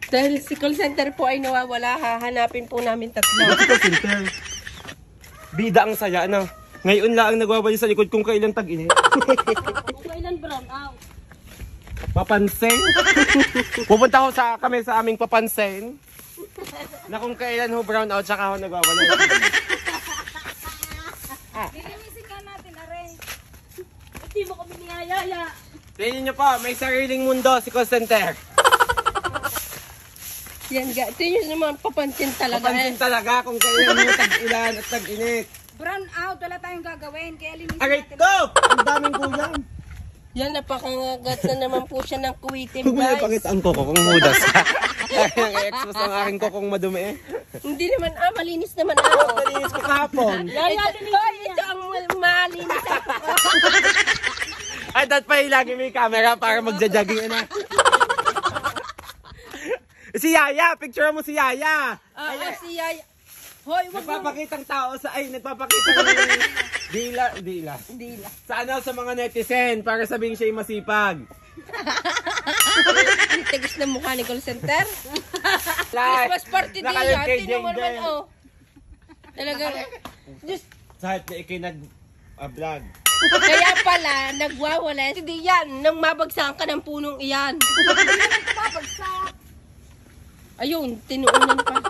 Dahil si call center po ay nawawala, hahanapin po namin tatlo. Call center. Bida ang saya, ano? Ngayon lang ang nagwawali sa likod kung kailan tag-init. Kung kailan brown out. Papansin? Pupunta ko kami sa aming papansin. Na kung kailan ho brown out, saka ho nagwawala. Lilinisin ka natin, are. Hindi mo kami niyayaya. Tingnan nyo po, may sariling mundo si call center. Yan ga, ito yung naman papansin talaga. Papansin talaga kung kailan ho tag-ulan at tag-init. Brown out, wala tayong gagawin. Kaya linisin Aray natin. ko! Ang daming kulang. Yan, napakangagat na naman po siya ng kuwitim, Huwag mo na guys. ipakita ang koko kung mudas. Kaya nag-expose ang aking kokong madumi eh. Hindi naman, malinis naman Malinis ko kahapon. Ito ang malinis. Ay, dapat pa lagi may camera para magja-jogging na. Si Yaya! Picture mo si Yaya! Si Yaya. Hoy, wag mo. Nagpapakitang tao sa... Ay, nagpapakitang dila. Dila. Sa ano, sa mga netizen para sabihin siya'y masipag. Tigas na mukha ni call center. Like, Christmas party din nakalag yan. kay Tingnan mo Jeng naman, Jeng. oh. Talagang, just, Sa na ikinag-vlog. kaya pala, nagwawala. Hindi yan, nang mabagsakan ka ng punong iyan. Babagsak. Ayun, tinuunan pa.